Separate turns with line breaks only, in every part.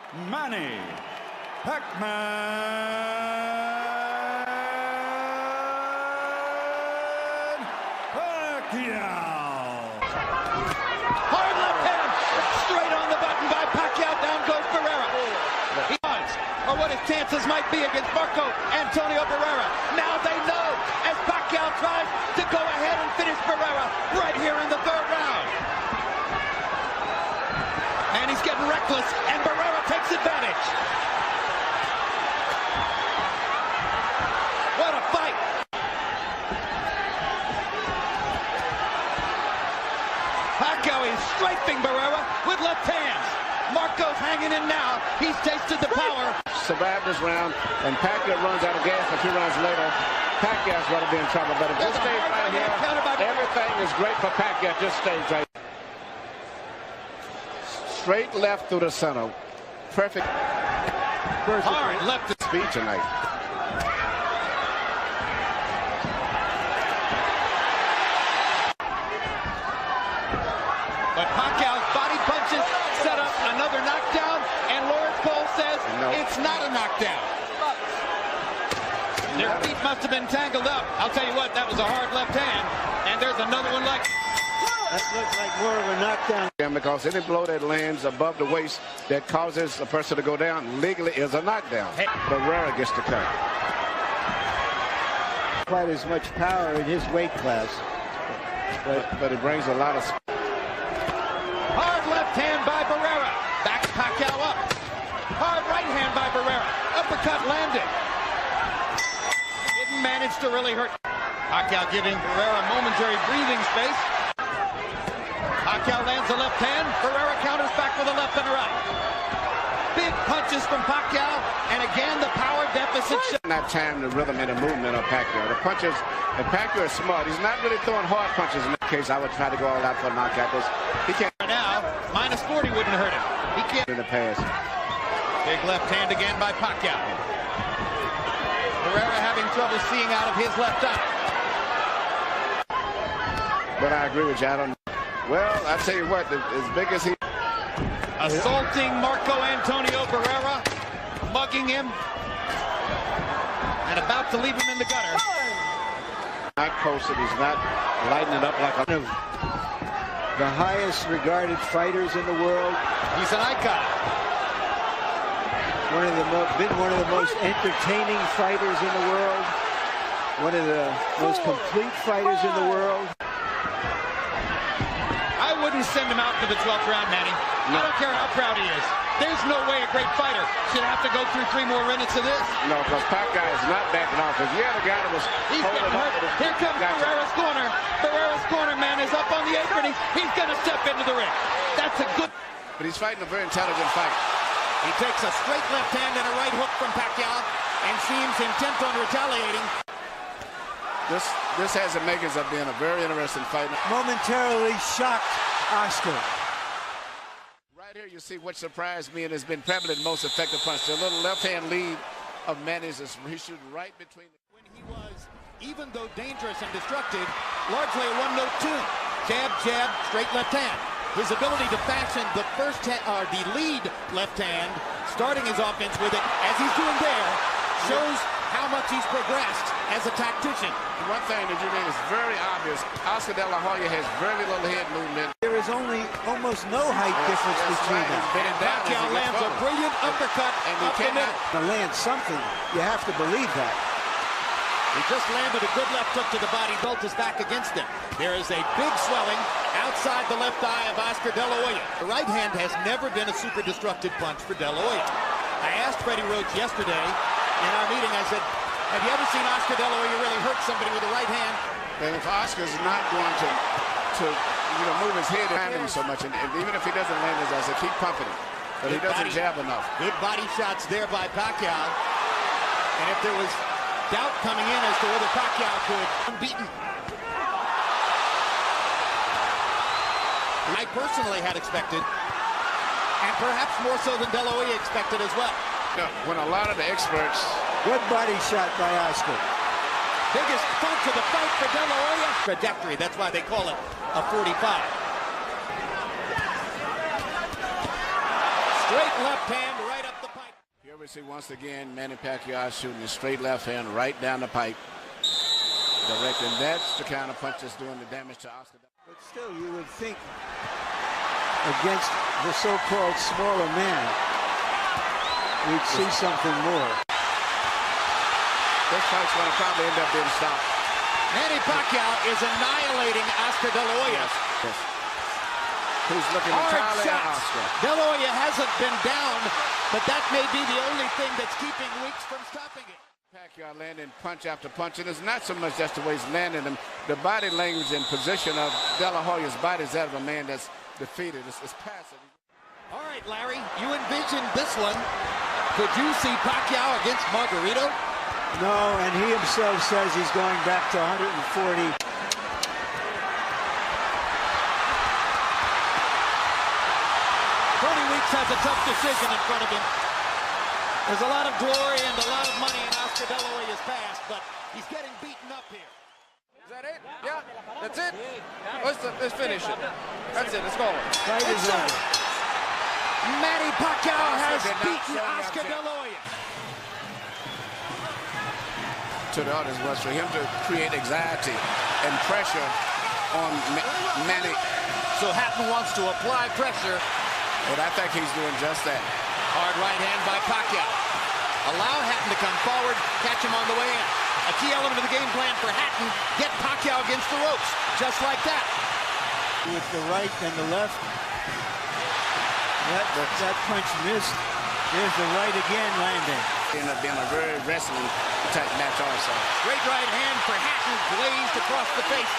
Manny Pacquiao.
Hard left hand, straight on the button by Pacquiao. Down goes Barrera. He does, or what his chances might be against Marco Antonio Barrera. Now they know as Pacquiao tries to go ahead and finish Barrera right here in the third round. And he's getting reckless, and Barrera takes advantage. What a fight! Pacquiao is strafing Barrera with left hands. Marco's hanging in now. He's tasted the power.
Survived this round, and Pacquiao runs out of gas a few rounds later. Pacquiao's going to be in trouble, but if this stays right here, everything is great for Pacquiao. Just stays right. Straight left through the center. Perfect.
Hard left to
speed tonight.
But Pacquiao's body punches set up another knockdown, and Lawrence Cole says it's not a knockdown. Their feet must have been tangled up. I'll tell you what, that was a hard left hand, and there's another one like
that looks like more of a knockdown.
Because any blow that lands above the waist that causes a person to go down legally is a knockdown. Barrera gets the cut.
Quite as much power in his weight class.
But it brings a lot of...
Hard left hand by Barrera. Backs Pacquiao up. Hard right hand by Barrera. Uppercut landed. Didn't manage to really hurt. Pacquiao giving Barrera momentary breathing space. Pacquiao lands a left hand. Barrera counters back with a left and a right. Big punches from Pacquiao, and again the power deficit.
Not time the rhythm and the movement of Pacquiao. The punches, and Pacquiao is smart. He's not really throwing hard punches in that case. I would try to go all out for a knockout. He can't.
Now, minus 40 wouldn't hurt him. He can't.
In the past.
Big left hand again by Pacquiao. Barrera having trouble seeing out of his left eye.
But I agree with you. I don't. Well, I tell you what, as big as he...
Assaulting Marco Antonio Barrera, mugging him, and about to leave him in the gutter.
Not posted, he's not lighting it up like a...
The highest regarded fighters in the world.
He's an icon.
Been one of the most entertaining fighters in the world. One of the most complete fighters in the world.
I wouldn't send him out for the 12th round, Manny. No. I don't care how proud he is. There's no way a great fighter should have to go through 3 more minutes of this.
No, because Pacquiao is not backing off. If you had a guy that was
He's getting hurt. Here comes Barrera's corner. Barrera's corner man is up on the apron. He's going to step into the ring. That's a good...
But he's fighting a very intelligent fight.
He takes a straight left hand and a right hook from Pacquiao and seems intent on retaliating.
This has the makings of being a very interesting fight.
Momentarily shocked Oscar.
Right here you see what surprised me and has been probably the most effective punch. The little left-hand lead of Manny's is he shooting right between.
When he was, even though dangerous and destructive, largely a one-note tune. Jab, jab, straight left hand. His ability to fashion the the lead left hand, starting his offense with it, as he's doing there, shows how much he's progressed as a tactician.
One thing that you mean is very obvious. Oscar De La Hoya has very little head movement.
There is almost no height difference between them.
Pacquiao lands a brilliant uppercut
and he cannot
land something. You have to believe that.
He just landed a good left hook to the body. Belt is back against him. There is a big swelling outside the left eye of Oscar De La Hoya. The right hand has never been a super destructive punch for De La Hoya. I asked Freddie Roach yesterday in our meeting, I said, have you ever seen Oscar De La Hoya really hurt somebody with the right hand?
And if Oscar's not going to move his head behind him so much, and even if he doesn't land his eyes, keep pumping him. But he doesn't jab enough.
Good body shots there by Pacquiao. And if there was doubt coming in as to whether Pacquiao could be beaten, I personally had expected, and perhaps more so than De La Hoya expected as well.
When a lot of the experts...
Good body shot by Oscar.
Biggest punch of the fight for De La Hoya. Trajectory, that's why they call it a 45. Straight left hand, right
we see once again Manny Pacquiao shooting a straight left hand right down the pipe. Directing. That's the kind of punch that's doing the damage to Oscar.
But still, you would think against the so-called smaller man, we'd see something more.
This fight's going to probably end up being stopped.
Manny Pacquiao is annihilating Oscar De La Hoya.
Yes. He's looking entirely at Oscar.
De La Hoya hasn't been down, but that may be the only thing that's keeping Weeks from stopping it.
Pacquiao landing punch after punch, and it's not so much just the way he's landing them. The body language and position of De La Hoya's body is that of a man that's defeated. It's passive.
All right, Larry, you envisioned this one. Could you see Pacquiao against Margarito?
No, and he himself says he's going back to 140.
Tony Weeks has a tough decision in front of him. There's a lot of glory and a lot of money in Oscar De La Hoya's past, but he's getting beaten up here.
Is that it? Yeah, that's it. Let's finish it. That's it. Let's go.
Fight is over.
Manny Pacquiao has beaten Oscar De La Hoya.
To the audience was for him to create anxiety and pressure on Manny.
So Hatton wants to apply pressure.
And I think he's doing just that.
Hard right hand by Pacquiao. Allow Hatton to come forward, catch him on the way in. A key element of the game plan for Hatton, get Pacquiao against the ropes, just like that.
With the right and the left. That punch missed. There's the right again landing.
Ended up being a very wrestling type match also.
Great right hand for Hatton, glazed across the face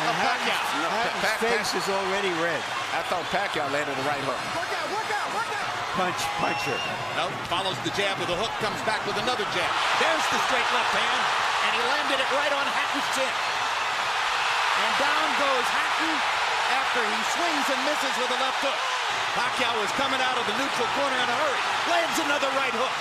of Pacquiao.
Hatton's face is already red.
I thought Pacquiao landed the right hook.
Work out, work out, work out.
Puncher.
No, follows the jab with a hook, comes back with another jab. There's the straight left hand, and he landed it right on Hatton's chin. And down goes Hatton after he swings and misses with a left hook. Pacquiao is coming out of the neutral corner in a hurry. Lands another right hook.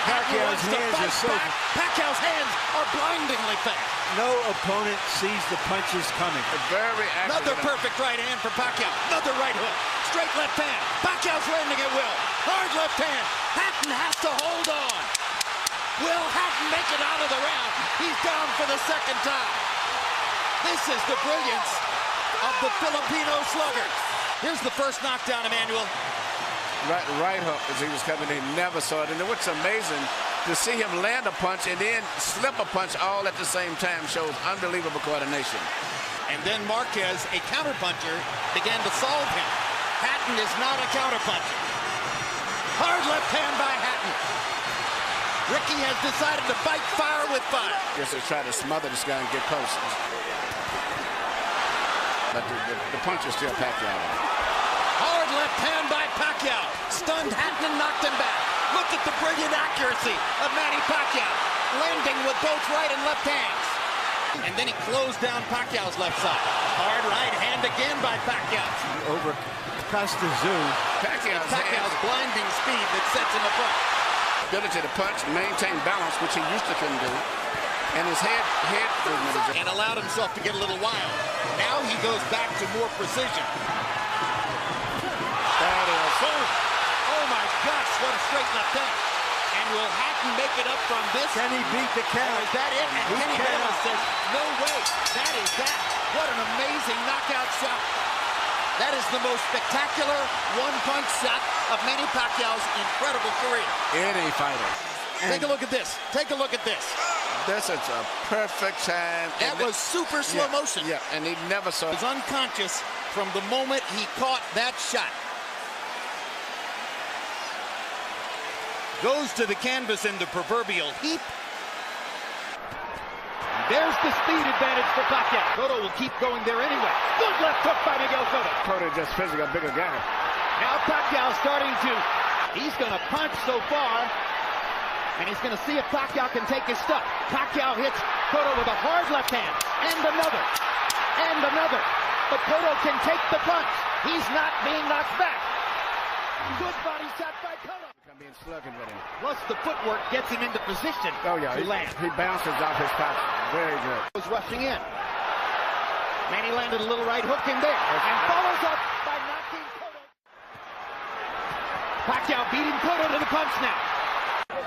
Pacquiao's hands are so...
Pacquiao's hands are blindingly fast.
No opponent sees the punches coming.
Very accurate.
Another perfect right hand for Pacquiao. Another right hook. Straight left hand. Pacquiao's landing at will. Hard left hand. Hatton has to hold on. Will Hatton make it out of the round? He's down for the second time. This is the brilliance of the Filipino slugger. Here's the first knockdown, Emmanuel.
Right hook as he was coming in, never saw it. And what's amazing, to see him land a punch and then slip a punch all at the same time shows unbelievable coordination.
And then Marquez, a counterpuncher, began to solve him. Hatton is not a counterpuncher. Hard left hand by Hatton. Ricky has decided to fight fire with fire.
Just to try to smother this guy and get close. But the punch is still Pacquiao.
Hard left hand by Pacquiao. Stunned Hatton and knocked him back. Look at the brilliant accuracy of Manny Pacquiao. Landing with both right and left hands. And then he closed down Pacquiao's left side. Hard right hand again by Pacquiao.
Over Costa-Zoo.
Pacquiao's blinding speed that sets him apart.
Ability to punch, maintain balance, which he used to couldn't do. And his head movement.
And allowed himself to get a little wild. Now he goes back to more precision.
That is.
Boom. Oh my gosh, what a straight left hand. And will Hatton make it up from this?
Can he beat the count?
Is that it? And Kenny Bayless says, no way. That is that. What an amazing knockout shot. That is the most spectacular one-punch shot of Manny Pacquiao's incredible career.
Any fighter.
Take a look at this. Take a look at this.
This is a perfect time.
That was super slow motion.
Yeah, and he never saw
He was unconscious from the moment he caught that shot. Goes to the canvas in the proverbial heap. There's the speed advantage for Pacquiao. Cotto will keep going there anyway. Good left hook by Miguel Cotto.
Cotto just physically a bigger guy.
Now Pacquiao starting to, he's going to punch so far. And he's going to see if Pacquiao can take his stuff. Pacquiao hits Cotto with a hard left hand. And another. And another. But Cotto can take the punch. He's not being knocked back. Good body shot by Cotto.
Being slugging with him.
Plus the footwork gets him into position
to
land.
He bounces off his pouch. Very good.
Was rushing in. Manny landed a little right hook in there. And follows up by knocking Cotto. Pacquiao beating Cotto to the punch now.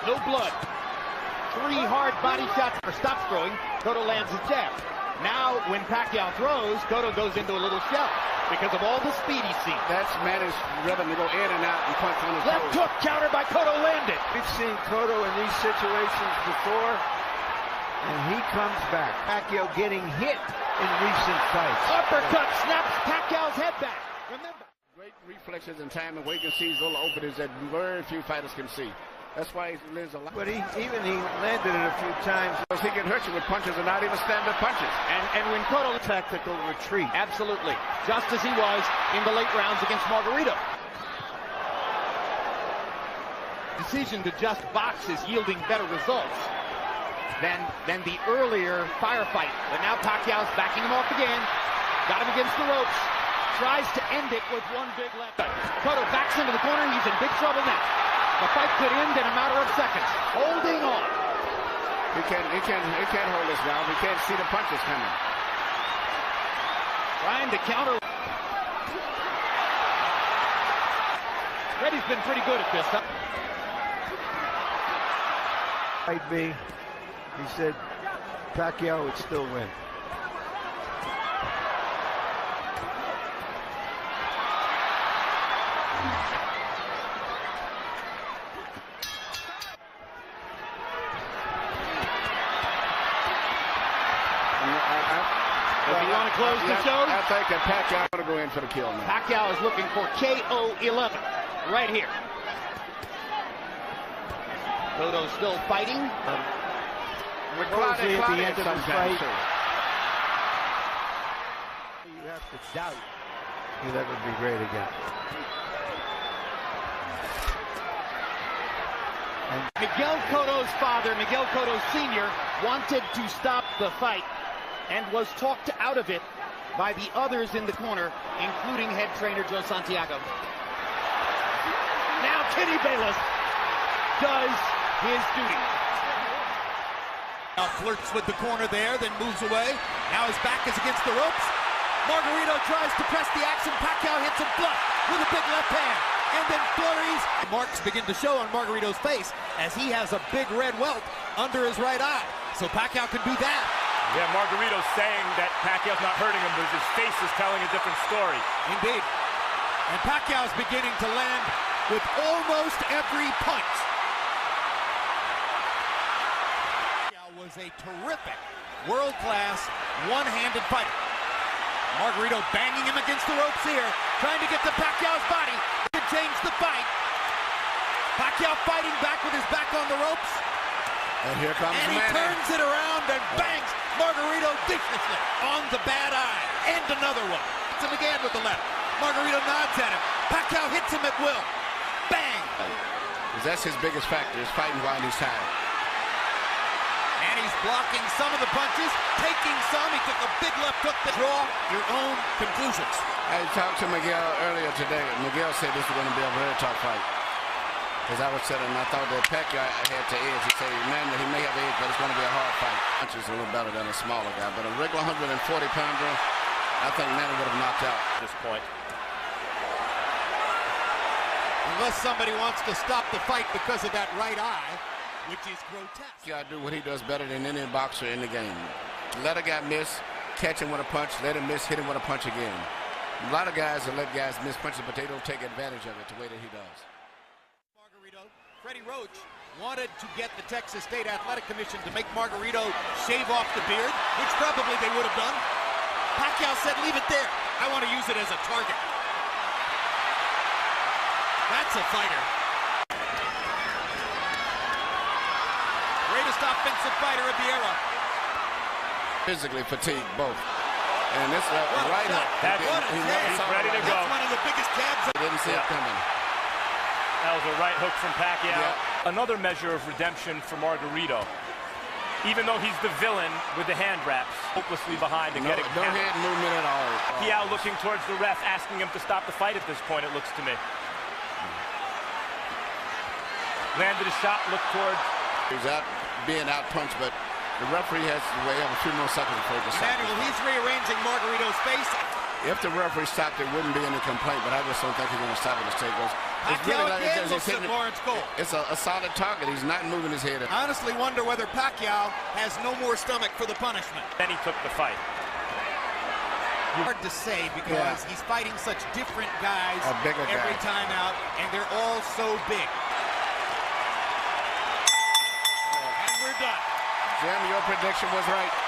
No blood. 3 hard body shots or stops throwing. Cotto lands his jab. Now, when Pacquiao throws, Cotto goes into a little shell because of all the speed he's seen.
That's Manny's rhythm to go in and out and punch on his
Left
toes.
hook countered by Cotto, landed.
We've seen Cotto in these situations before, and he comes back. Pacquiao getting hit in recent fights.
Uppercut snaps Pacquiao's head back. Remember.
Great reflexes and timing where you can see these little openings that very few fighters can see. That's why he lives a lot.
But he landed it a few times.
He can hurt you with punches and not even standard punches.
And when Cotto,
Tactical retreat.
absolutely, just as he was in the late rounds against Margarito. Decision to just box is yielding better results than the earlier firefight. But now Pacquiao's backing him off again. Got him against the ropes. Tries to end it with one big left. Cotto backs into the corner. He's in big trouble now. The fight could end in a matter of seconds. Holding on.
He can't hold this ground. He can't see the punches coming.
Trying to counter. Reddy's been pretty good at this.
Might be. He said Pacquiao would still win.
If you want to close the show,
I think that Pacquiao going to go in for the kill now.
Pacquiao is looking for KO 11 right here. Cotto's still fighting.
Supposedly at the end of the
sometimes,
fight, you have to doubt he'll ever be great again.
And Miguel Cotto's father, Miguel Cotto Sr., wanted to stop the fight and was talked out of it by the others in the corner, including head trainer Joe Santiago. Now Kenny Bayless does his duty. Now flirts with the corner there, then moves away. Now his back is against the ropes. Margarito tries to press the action. Pacquiao hits him flush with a big left hand. And then flurries. Marks begin to show on Margarito's face as he has a big red welt under his right eye. So Pacquiao can do that.
Yeah, Margarito's saying that Pacquiao's not hurting him, but his face is telling a different story.
Indeed. And Pacquiao's beginning to land with almost every punch. Pacquiao was a terrific, world-class, one-handed fighter. Margarito banging him against the ropes here, trying to get to Pacquiao's body to change the fight. Pacquiao fighting back with his back on the ropes.
And here comes
And he
Manny.
turns it around and bangs Margarito viciously on the bad eye. And another one. Hits him again with the left. Margarito nods at him. Pacquiao hits him at will. Bang!
That's his biggest factor, is fighting while he's tired.
And he's blocking some of the punches, taking some. He took a big left hook to draw your own conclusions.
I talked to Miguel earlier today. Miguel said this was going to be a very tough fight. As I was saying, I thought that Pacquiao had to edge. He said, man, he may have edge, but it's going to be a hard fight. Punches a little better than a smaller guy, but a regular 140-pounder, I think Manny would have knocked out
At this point.
Unless somebody wants to stop the fight because of that right eye, which is grotesque.
Pacquiao do what he does better than any boxer in the game. Let a guy miss, catch him with a punch, let him miss, hit him with a punch again. A lot of guys will let guys miss punches, but they don't take advantage of it the way that he does.
Freddie Roach wanted to get the Texas State Athletic Commission to make Margarito shave off the beard, which probably they would have done. Pacquiao said, leave it there. I want to use it as a target. That's a fighter. Greatest offensive fighter of the era.
Physically fatigued, both. And this right hook.
That's he's ready to go.
That's one of the biggest jabs.
Didn't see it coming.
That was a right hook from Pacquiao.
Yeah.
Another measure of redemption for Margarito. Even though he's the villain with the hand wraps, hopelessly behind and getting
no head movement at all.
Pacquiao looking towards the ref, asking him to stop the fight at this point, it looks to me. Landed a shot, looked towards.
He's being out-punched, but the referee has to wait a few more seconds before he can stop.
Emmanuel, he's rearranging Margarito's face.
If the referee stopped, there wouldn't be any complaint, but I just don't think he's going to stop it. The state goes.
Pacquiao
like
again
he's
looks at
hitting it.
Lawrence Cole.
It's a solid target. He's not moving his head.
I honestly wonder whether Pacquiao has no more stomach for the punishment.
Then he took the fight.
Hard to say because he's fighting such different guys
bigger
every
guy.
time out, and they're all so big. And we're done.
Jim, your prediction was right.